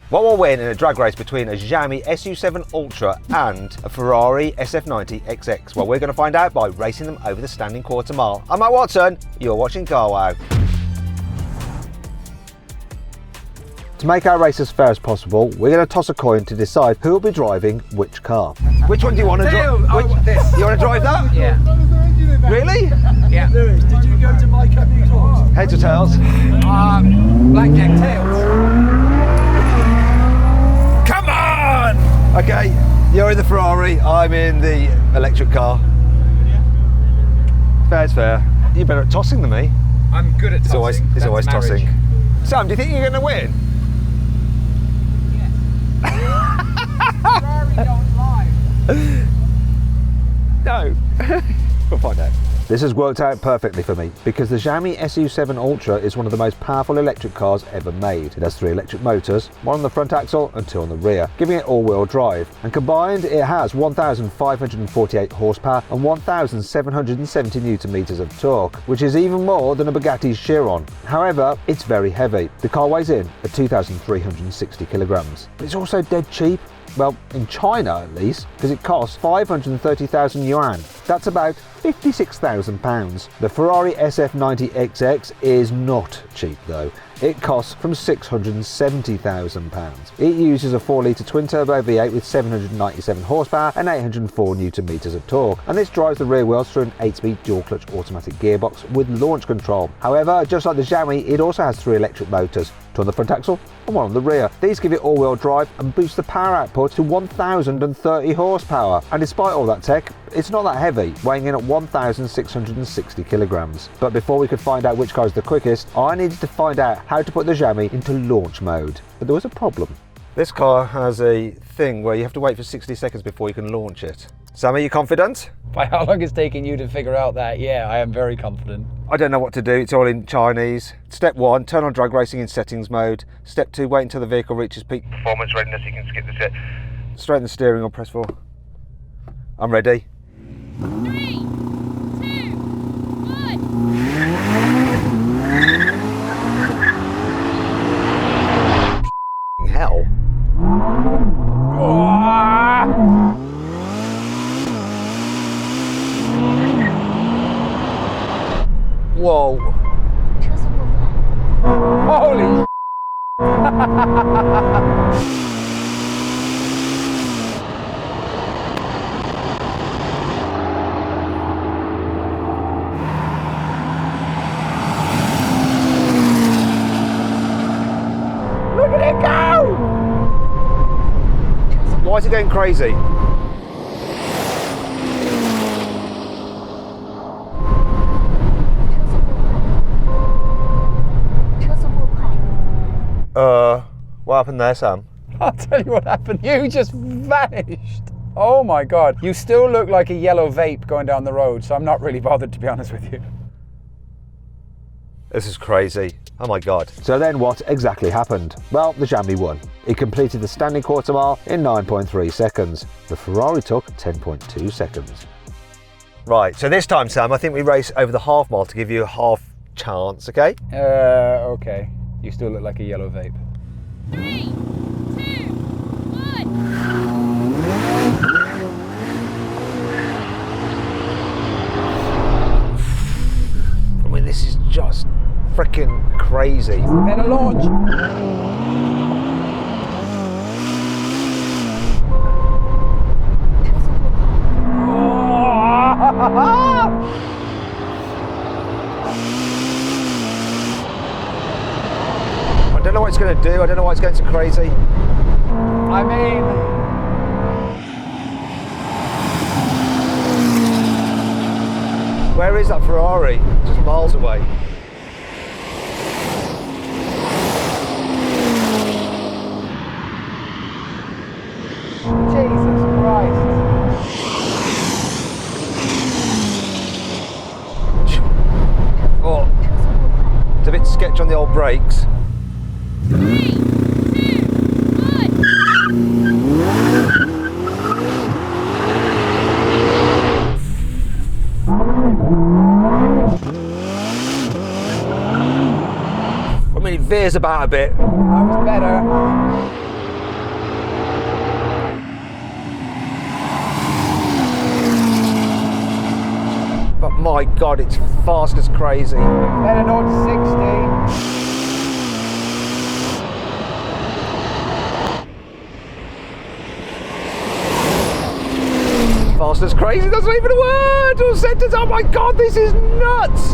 What will win in a drag race between a Xiaomi SU7 Ultra and a Ferrari SF90 XX? Well, we're going to find out by racing them over the standing quarter mile. I'm Matt Watson, you're watching Car Wow. To make our race as fair as possible, we're going to toss a coin to decide who will be driving which car. Which one do you want to drive? This. You want to drive that? Yeah. Really? Yeah. Lewis, did you go to my company's horse? Heads or tails? Blackjack tails. Come on! Okay, you're in the Ferrari, I'm in the electric car. Fair's fair. You're better at tossing than me. I'm good at tossing. It's always That's marriage. tossing. Sam, do you think you're going to win? Ferrari don't lie. No. We'll find out. This has worked out perfectly for me because the Xiaomi SU7 Ultra is one of the most powerful electric cars ever made. It has 3 electric motors, 1 on the front axle and 2 on the rear, giving it all-wheel drive. And combined, it has 1,548 horsepower and 1,770 newton meters of torque, which is even more than a Bugatti's Chiron. However, it's very heavy. The car weighs in at 2,360 kilograms. But it's also dead cheap. Well, in China at least, because it costs 530,000 yuan. That's about £56,000. The Ferrari SF90 XX is not cheap though. It costs from £670,000. It uses a 4-litre twin-turbo V8 with 797 horsepower and 804 newton meters of torque, and this drives the rear wheels through an 8-speed dual-clutch automatic gearbox with launch control. However, just like the Xiaomi, it also has 3 electric motors, 2 on the front axle and 1 on the rear. These give it all-wheel drive and boost the power output to 1,030 horsepower. And despite all that tech, it's not that heavy, weighing in at 1,660 kilograms. But before we could find out which car is the quickest, I needed to find out how to put the Xiaomi into launch mode. But there was a problem. This car has a thing where you have to wait for 60 seconds before you can launch it. Sam, are you confident? By how long it's taking you to figure out that, yeah, I am very confident. I don't know what to do, it's all in Chinese. Step 1, turn on drag racing in settings mode. Step 2, wait until the vehicle reaches peak performance readiness, you can skip the set. Straighten the steering or press 4. I'm ready. 3, 2, 1. Hell. Whoa. Holy look at it go! Why is it going crazy? What happened there, Sam? I'll tell you what happened. You just vanished. Oh my God. You still look like a yellow vape going down the road, so I'm not really bothered, to be honest with you. This is crazy. Oh my God. So then what exactly happened? Well, the Xiaomi won. It completed the standing quarter mile in 9.3 seconds. The Ferrari took 10.2 seconds. Right, so this time, Sam, I think we race over the half mile to give you a half chance, okay? Okay. You still look like a yellow vape. 3, 2, 1. I mean, this is just freaking crazy. Better launch. I don't know what it's going to do. I don't know why it's going so crazy. I mean, where is that Ferrari? Just miles away. Jesus Christ. Oh, it's a bit sketch on the old brakes. 3, 2, 1. I mean, it veers about a bit. That was better. my God, it's fast as crazy. Better 0 to 60. Fast as crazy, that's not even a word! Or sentence, oh my God, this is nuts!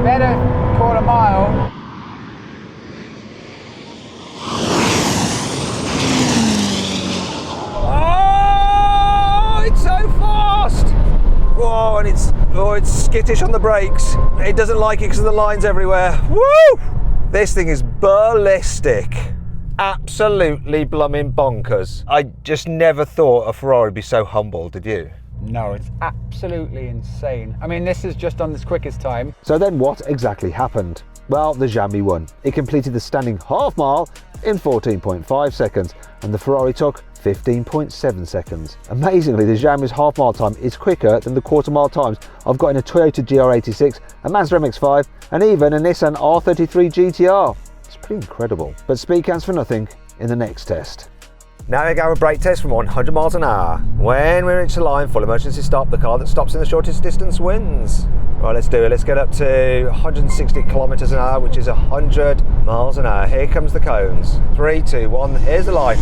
Better quarter mile. Oh, it's so fast! Whoa, and it's skittish on the brakes. It doesn't like it because of the lines everywhere. Woo! This thing is ballistic. Absolutely blooming bonkers. I just never thought a Ferrari would be so humble, did you? No, it's absolutely insane. I mean, this is just on this quickest time. So then what exactly happened? Well, the Xiaomi won. It completed the standing half mile in 14.5 seconds and the Ferrari took 15.7 seconds. Amazingly, the Xiaomi's half mile time is quicker than the quarter mile times I've got in a Toyota GR86, a Mazda MX-5 and even a Nissan R33 GTR. It's pretty incredible. But speed counts for nothing in the next test. Now we go a brake test from 100 miles an hour. When we reach the line, full emergency stop. The car that stops in the shortest distance wins. Right, let's do it. Let's get up to 160 kilometers an hour, which is 100 miles an hour. Here comes the cones. 3, 2, 1. Here's the line.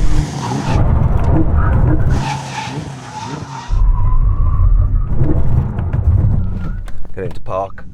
Get into park.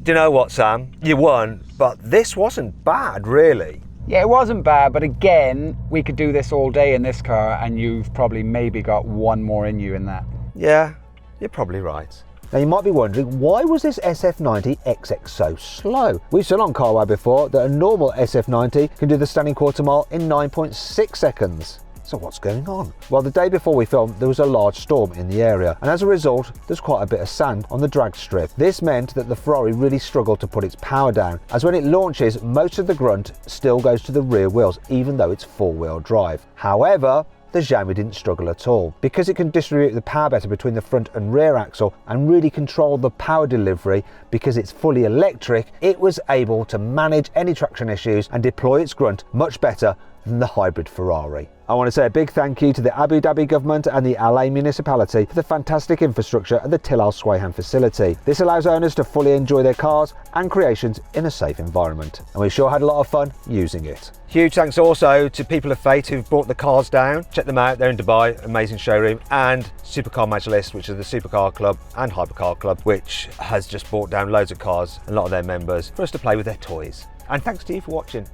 Do you know what, Sam? You won, but this wasn't bad, really. Yeah, it wasn't bad, but again, we could do this all day in this car and you've probably maybe got one more in you in that. Yeah, you're probably right. Now you might be wondering, why was this SF90 XX so slow? We've seen on Carway before that a normal SF90 can do the standing quarter mile in 9.6 seconds. So what's going on? Well, the day before we filmed, there was a large storm in the area, and as a result, there's quite a bit of sand on the drag strip. This meant that the Ferrari really struggled to put its power down, as when it launches, most of the grunt still goes to the rear wheels, even though it's four-wheel drive. However, the Xiaomi didn't struggle at all. Because it can distribute the power better between the front and rear axle and really control the power delivery because it's fully electric, it was able to manage any traction issues and deploy its grunt much better than the hybrid Ferrari. I want to say a big thank you to the Abu Dhabi government and the Al Ain municipality for the fantastic infrastructure at the Til Al Swayhan facility. This allows owners to fully enjoy their cars and creations in a safe environment. And we sure had a lot of fun using it. Huge thanks also to People of Fate who've brought the cars down. Check them out, they're in Dubai, amazing showroom. And Supercar Majlis, which is the Supercar Club and Hypercar Club, which has just brought down loads of cars, a lot of their members, for us to play with their toys. And thanks to you for watching.